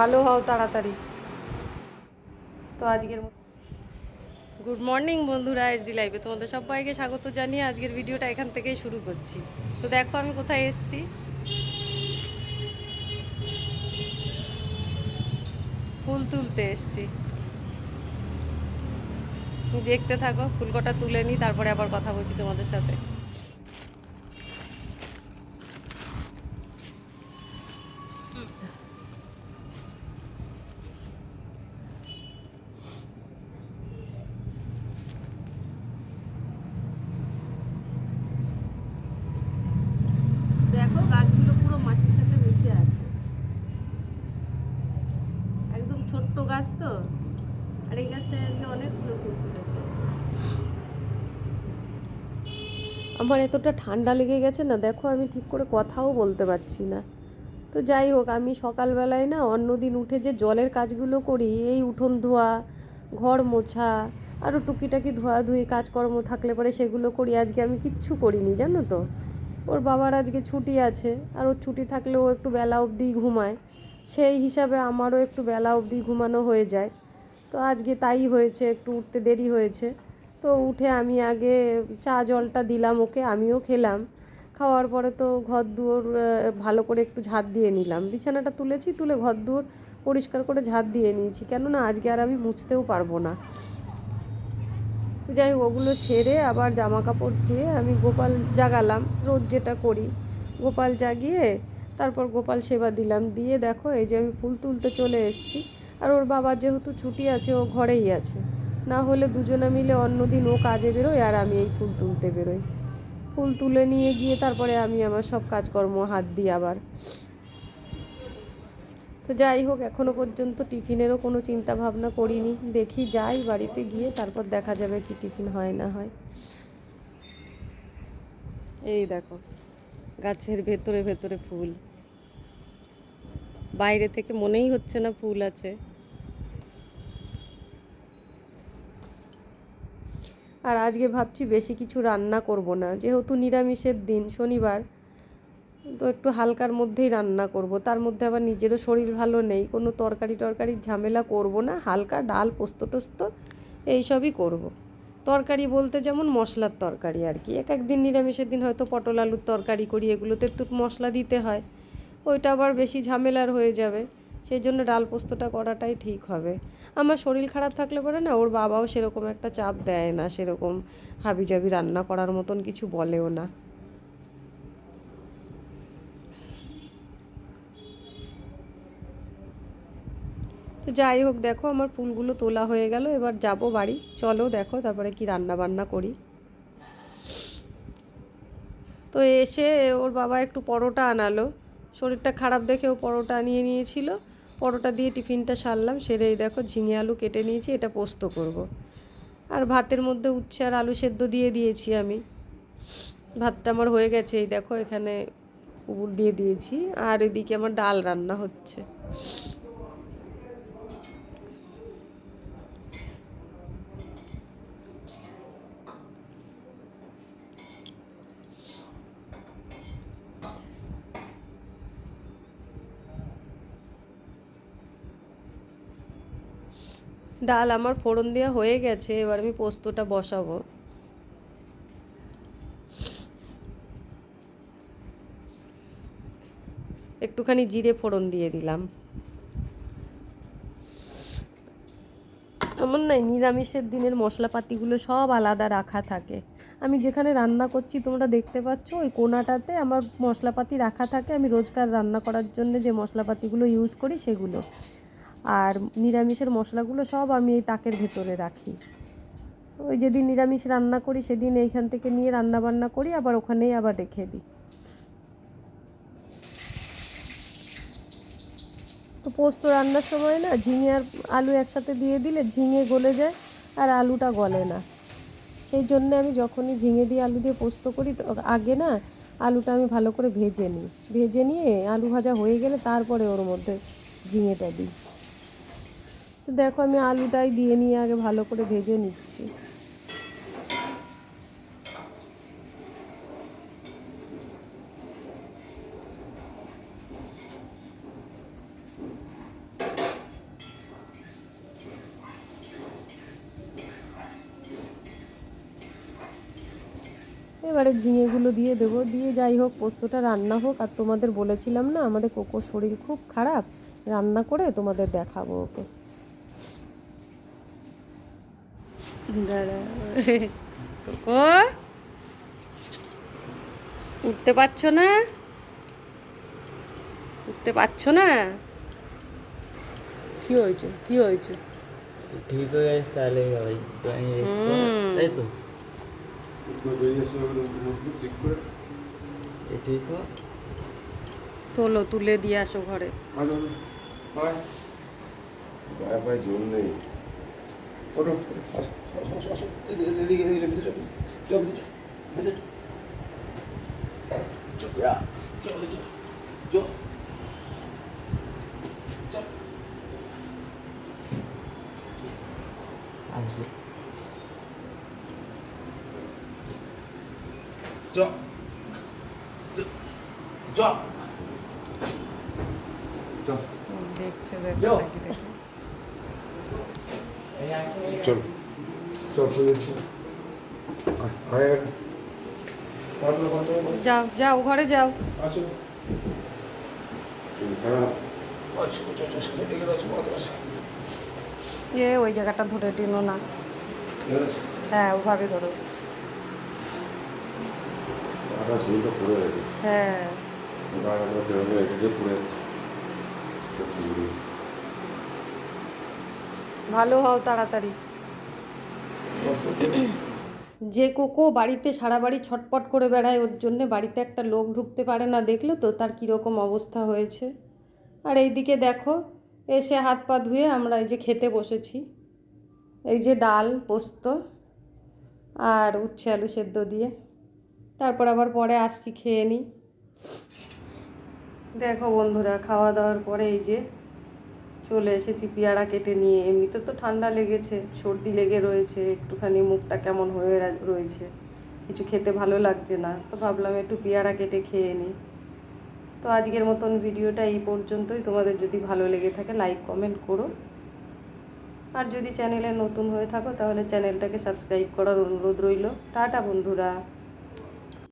ভালো হও তাড়াতাড়ি। তো আজকের গুড মর্নিং বন্ধুরা, এসডি লাইভে তোমাদের সবাইকে স্বাগত জানিয়ে আজকের ভিডিওটা এখান থেকেই শুরু করছি। তো দেখো আমি কোথায় এসেছি, ফুল তুলতে এসেছি। দেখতে থাকো, ফুল কটা তুলে নিই, তারপরে আবার কথা বলছি তোমাদের সাথে। দেখো গাছগুলো পুরো মাটির সাথে মিশে আছে, একদম ছোট্ট গাছ তো। আর এই গাছটায় আজকে অনেকগুলো ফুল ফুটেছে। আমার এতটা ঠান্ডা লেগে গেছে না, দেখো আমি ঠিক করে কথাও বলতে পারছি না। তো যাই হোক, আমি সকালবেলায় না অন্যদিন উঠে যে জলের কাজগুলো করি, এই উঠোন ধোয়া, ঘর মোছা, আরও টুকিটাকি ধোয়াধুয়ি কাজকর্ম থাকলে পরে সেগুলো করি। আজকে আমি কিচ্ছু করিনি, জানো তো। ওর বাবার আজকে ছুটি আছে, আর ওর ছুটি থাকলেও একটু বেলা অবধি ঘুমায়, সেই হিসাবে আমারও একটু বেলা অবধি ঘুমানো হয়ে যায়। তো আজকে তাই হয়েছে, একটু উঠতে দেরি হয়েছে। তো উঠে আমি আগে চা জলটা দিলাম ওকে, আমিও খেলাম। খাওয়ার পরে তো ঘর দুয়ার ভালো করে একটু ঝাঁট দিয়ে নিলাম, বিছানাটা তুলেছি, তুলে ঘর দুয়ার পরিষ্কার করে ঝাঁট দিয়ে নিয়েছি, কেননা আজকে আর আমি মুছতেও পারবো না। তো যাই হোক, ওগুলো সেরে আবার জামা কাপড় ধুয়ে আমি গোপাল জাগালাম, রোজ যেটা করি। গোপাল জাগিয়ে তারপর গোপাল সেবা দিলাম, দিয়ে দেখো এই যে আমি ফুল তুলতে চলে এসেছি। আর ওর বাবার যেহেতু ছুটি আছে, ও ঘরেই আছে। না হলে দুজনে মিলে অন্যদিন ও কাজে বেরোয় আর আমি এই ফুল তুলতে বেরোই। ফুল তুলে নিয়ে গিয়ে তারপরে আমি আমার সব কাজকর্ম হাত দিই আবার। তো যাই হোক, এখনও পর্যন্ত টিফিনেরও কোনো চিন্তা ভাবনা করিনি, দেখি যাই বাড়িতে গিয়ে তারপর দেখা যাবে কি টিফিন হয় না হয়। এই দেখো, গাছের ভেতরে ভেতরে ফুল, বাইরে থেকে মনেই হচ্ছে না ফুল আছে। আর আজকে ভাবছি বেশি কিছু রান্না করব না, যেহেতু নিরামিষের দিন, শনিবার, তো একটু হালকার মধ্যেই রান্না করব। তার মধ্যে আবার নিজেরও শরীর ভালো নেই, কোনো তরকারি টরকারির ঝামেলা করব না, হালকা ডাল পোস্ত টোস্ত এইসবই করব। তরকারি বলতে যেমন মশলার তরকারি আর কি, এক একদিন নিরামিষের দিন হয়তো পটল আলুর তরকারি করি, এগুলোতে একটু মশলা দিতে হয়, ওইটা আবার বেশি ঝামেলার হয়ে যাবে। সেই জন্য ডাল পোস্তটা করাটাই ঠিক হবে। আমার শরীর খারাপ থাকলে পরে না ওর বাবাও সেরকম একটা চাপ দেয় না, সেরকম হাবিজাবি রান্না করার মতন কিছু বলেও না। তো যাই হোক, দেখো আমার ফুলগুলো তোলা হয়ে গেল, এবার যাব বাড়ি। চলো দেখো তারপরে কি রান্না বান্না করি। তো এসে ওর বাবা একটু পরোটা আনালো, শরীরটা খারাপ দেখে ও পরোটা আনিয়ে নিয়েছিল। পরোটা দিয়ে টিফিনটা সারলাম, সেরে এই দেখো ঝিঙে আলু কেটে নিয়েছি, এটা পোস্ত করব। আর ভাতের মধ্যে উচ্ছে আর আলু সেদ্ধ দিয়ে দিয়েছি আমি। ভাতটা আমার হয়ে গেছে, এই দেখো এখানে উপর দিয়ে দিয়েছি। আর এদিকে আমার ডাল রান্না হচ্ছে। ডাল আমার ফোড়ন দেওয়া হয়ে গেছে, এবার আমি পোস্তটা বসাবো। একটুখানি জিরে ফোড়ন দিয়ে দিলাম। আমার না নিরামিষের দিনের মশলাপাতিগুলো সব আলাদা রাখা থাকে। আমি যেখানে রান্না করছি তোমরা দেখতে পাচ্ছ, ওই কোণাটাতে আমার মশলাপাতি রাখা থাকে, আমি রোজকার রান্না করার জন্য যে মশলাপাতিগুলো ইউজ করি সেগুলো। আর নিরামিষের মশলাগুলো সব আমি এই তাকের ভেতরে রাখি। ওই যেদিন নিরামিষ রান্না করি সেদিন এইখান থেকে নিয়ে রান্না বান্না করি, আবার ওখানেই আবার রেখে দিই। তো পোস্ত রান্নার সময় না ঝিঙে আর আলু একসাথে দিয়ে দিলে ঝিঙে গলে যায় আর আলুটা গলে না। সেই জন্য আমি যখনই ঝিঙে দিয়ে আলু দিয়ে পোস্ত করি, তো আগে না আলুটা আমি ভালো করে ভেজে নিই, ভেজে নিয়ে আলু ভাজা হয়ে গেলে তারপরে ওর মধ্যে ঝিঙেটা দিই। তো দেখো আমি আলুটাই দিয়ে নিয়ে আগে ভালো করে ভেজে নিচ্ছি। এবারে ঝিঙেগুলো দিয়ে দেবো, দিয়ে যাই হোক পোস্তটা রান্না হোক। আর তোমাদের বলেছিলাম না আমাদের কোকোর শরীর খুব খারাপ, রান্না করে তোমাদের দেখাবো ওকে। দাঁড়া কোকো, উঠতে পারছো না? উঠতে পারছো না? কি হয়েছে, কি হয়েছে? ঠিক হয়ে গেছে তাহলে ভাই, তাই তো ঠিক হয়। তোলো, তুলে দিয়ে আসো ঘরে। জোর নেই। ওঠো, আসো, আসো, আসো, আসো। এদিকে, এদিকে, ভিতরে চল, চল, ভিতরে চল, ভিতরে চল। চল, চল, চল, চল, চল। আসি। চল, চল, চল, দেখছে, যাও। চল, চল, চল, চল। আয়, যাও যাও ঘরে যাও। আছো। চল, খারাপ। আচ্ছা, চল, চল, চল, এদিকে আছো, মাথা আছে। ওই জায়গাটা ধরে টেনো না। এদিকে আছো। হ্যাঁ ওভাবে ধরো। মাথা শরীরটা পড়ে গেছে। হ্যাঁ এটা যে পড়ে যাচ্ছে। ভালো হও তাড়াতাড়ি। যে কোকো বাড়িতে সারা বাড়ি ছটপট করে বেড়ায়, ওর জন্যে বাড়িতে একটা লোক ঢুকতে পারে না, দেখলো তো তার কীরকম অবস্থা হয়েছে। আর এইদিকে দেখো, এসে হাত পা ধুয়ে আমরা এই যে খেতে বসেছি। এই যে ডাল পোস্ত আর উচ্ছে আলু সেদ্ধ দিয়ে, তারপর আবার পরে আসছি খেয়ে নিই। দেখো বন্ধুরা, খাওয়া দাওয়ার পরে এই যে চলে এসেছি পেয়ারা কেটে নিয়ে। এমনিতে তো ঠান্ডা লেগেছে, সর্দি লেগে রয়েছে, একটুখানি মুখটা কেমন হয়ে রয়েছে, কিছু খেতে ভালো লাগছে না, তো ভাবলাম একটু পেয়ারা কেটে খেয়ে নিই। তো আজকের মতন ভিডিওটা এই পর্যন্তই। তোমাদের যদি ভালো লেগে থাকে লাইক কমেন্ট করো, আর যদি চ্যানেলে নতুন হয়ে থাকো তাহলে চ্যানেলটাকে সাবস্ক্রাইব করার অনুরোধ রইল। টাটা বন্ধুরা।